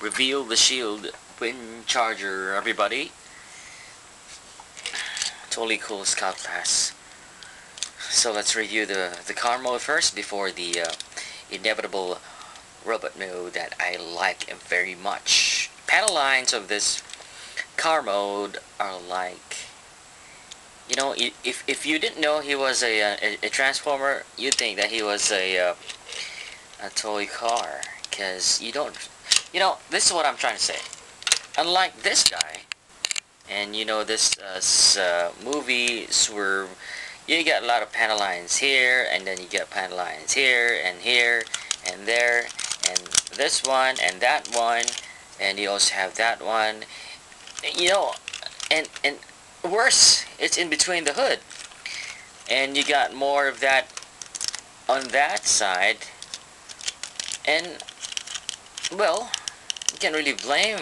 Reveal the shield Windcharger, everybody. Totally cool scout class. So let's review the car mode first before the inevitable robot mode that I like very much. Panel lines of this car mode are like, you know, if you didn't know he was a transformer, you'd think that he was a toy car, because you don't, you know, this is what I'm trying to say. Unlike this guy, and you know this movie Swerve, you got a lot of panel lines here, and then you get panel lines here, and there, and this one, and that one, and you also have that one, you know, and worse, it's in between the hood, and you got more of that on that side, and, well, you can't really blame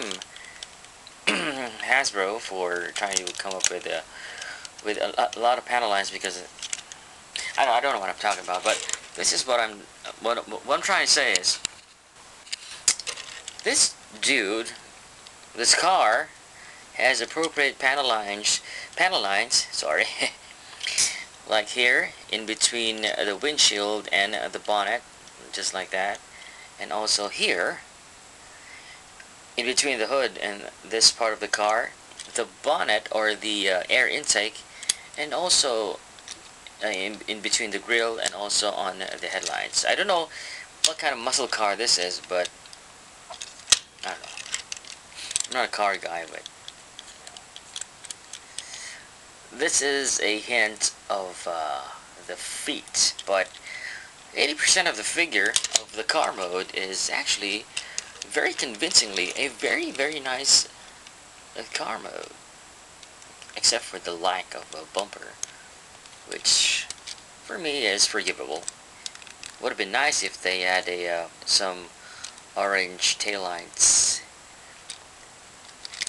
Hasbro for trying to come up with a lot of panel lines, because I don't know what I'm talking about, but this is what I'm trying to say is, this dude, this car has appropriate panel lines, sorry, like here in between the windshield and the bonnet, just like that, and also here in between the hood and this part of the car, the bonnet or the air intake, and also in between the grill, and also on the headlights. I don't know what kind of muscle car this is, but I don't know. I'm not a car guy, but this is a hint of the feet, but 80% of the figure of the car mode is actually very convincingly a very nice car mode, except for the lack of a bumper, which for me is forgivable. Would have been nice if they had some orange taillights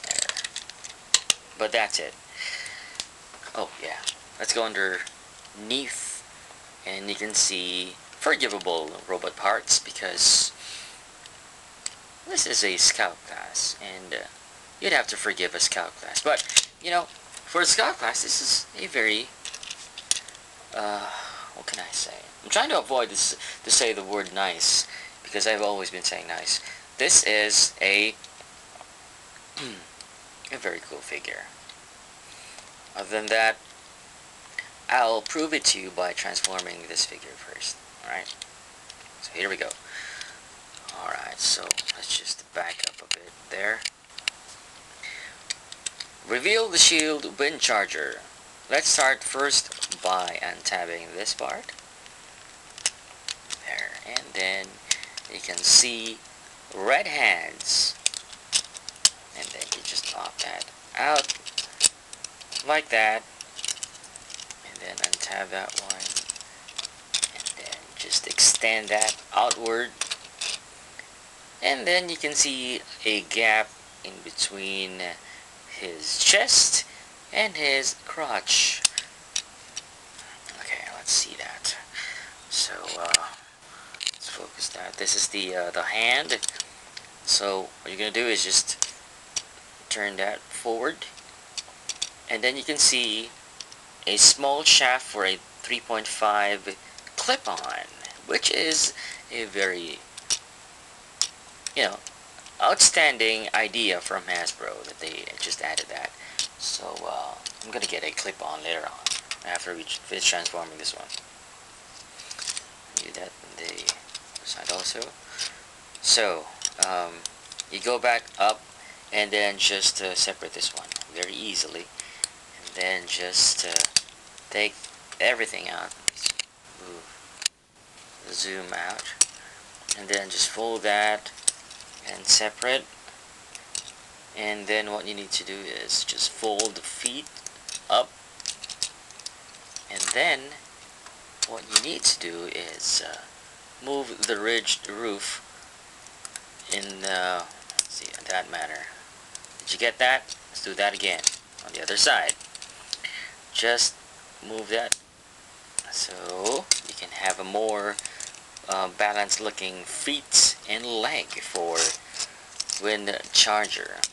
there, but that's it. Oh yeah, let's go underneath, and you can see forgivable robot parts, because this is a scout class, and you'd have to forgive a scout class. But, you know, for a scout class, this is a very, what can I say? I'm trying to avoid this, to say the word nice, because I've always been saying nice. This is a very cool figure. Other than that, I'll prove it to you by transforming this figure first. Alright? So here we go. Alright, so let's just back up a bit there. Reveal the shield Windcharger. Let's start first by untabbing this part. There, and then you can see red hands. And then you just pop that out like that. And then untab that one. And then just extend that outward. And then you can see a gap in between his chest and his crotch. Okay, let's see that. So let's focus that. This is the hand. So what you're gonna do is just turn that forward, and then you can see a small shaft for a 3.5 clip-on, which is a very, you know, outstanding idea from Hasbro that they just added that. So I'm gonna get a clip-on later on after we finish transforming this one. Do that on the side also. So you go back up, and then just separate this one very easily, and then just take everything out. Zoom out, and then just fold that and separate. And then what you need to do is just fold the feet up, and then what you need to do is move the ridged roof in let's see, in that manner. Did you get that? Let's do that again on the other side. Just move that so you can have a more balanced looking feet and leg for Windcharger.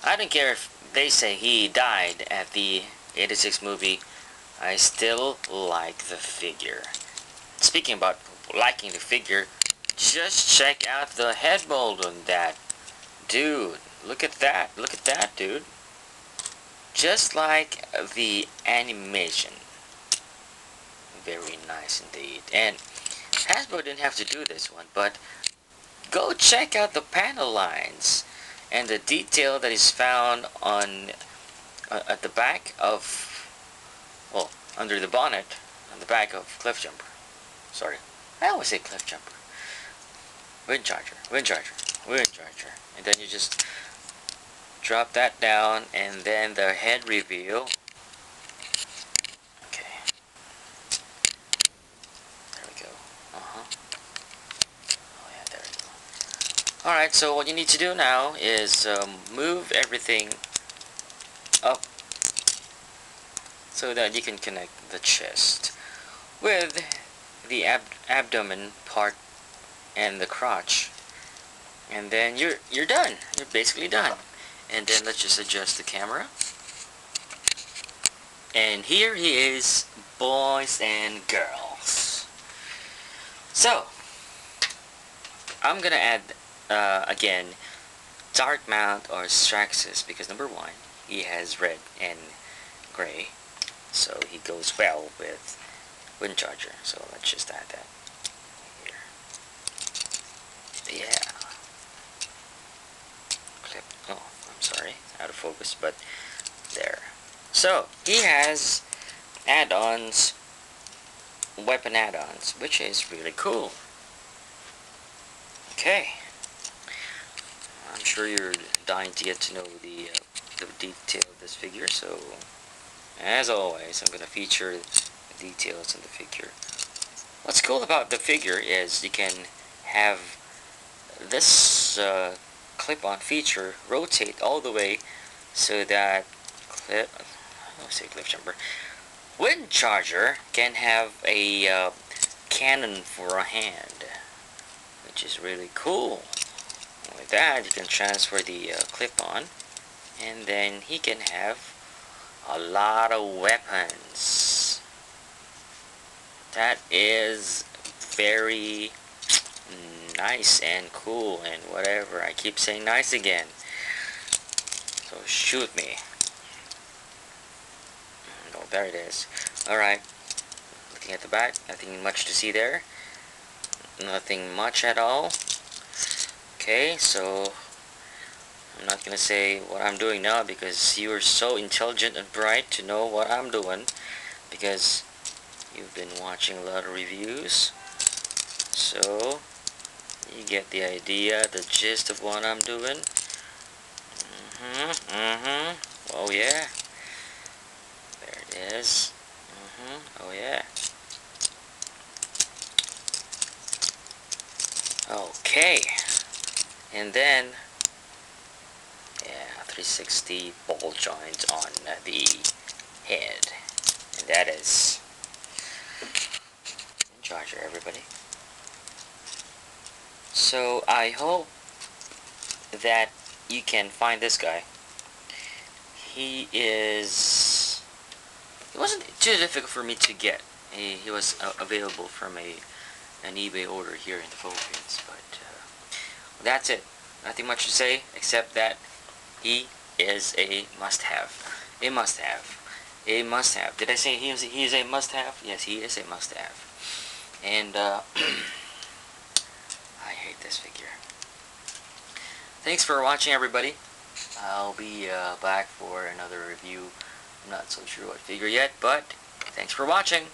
I don't care if they say he died at the 86 movie. I still like the figure. Speaking about liking the figure, just check out the head mold on that. Dude, look at that. Look at that, dude. Just like the animation. Very nice indeed. And Hasbro didn't have to do this one, but go check out the panel lines and the detail that is found on at the back of, well, under the bonnet on the back of Cliff Jumper. Sorry, I always say Cliff Jumper. Windcharger, Windcharger, Windcharger. And then you just drop that down, and then the head reveal. Okay. There we go. Oh yeah, there we go. Alright, so what you need to do now is move everything up so that you can connect the chest with the abdomen part and the crotch, and then you're done. You're basically done. And then let's just adjust the camera, and here he is, boys and girls. So I'm gonna add again dark mount or Straxus, because number one, he has red and gray, so he goes well with Windcharger. So let's just add that here. Yeah. Clip. Oh, I'm sorry, out of focus, but there. So he has add-ons, weapon add-ons, which is really cool. Okay. I'm sure you're dying to get to know the detail of this figure, so as always, I'm going to feature the details of the figure. What's cool about the figure is you can have this clip-on feature rotate all the way so that Cliff Jumper, Windcharger can have a cannon for a hand, which is really cool. With that, you can transfer the clip-on, and then he can have a lot of weapons. That is very nice and cool and whatever. I keep saying nice again. So shoot me. Oh, there it is. Alright. Looking at the back, nothing much to see there. Nothing much at all. Okay, so I'm not gonna say what I'm doing now because you are so intelligent and bright to know what I'm doing, because you've been watching a lot of reviews. So you get the idea, the gist of what I'm doing. Oh yeah. There it is. Oh yeah. Okay. And then, yeah, 360 ball joint on the head. And that is Windcharger, everybody. So I hope that you can find this guy. He wasn't too difficult for me to get. He was available from an eBay order here in the Philippines, but that's it. Nothing much to say except that he is a must-have. A must-have. A must-have. Did I say he is a must-have? Yes, he is a must-have. And I hate this figure. Thanks for watching, everybody. I'll be back for another review. I'm not so sure what figure yet, but thanks for watching.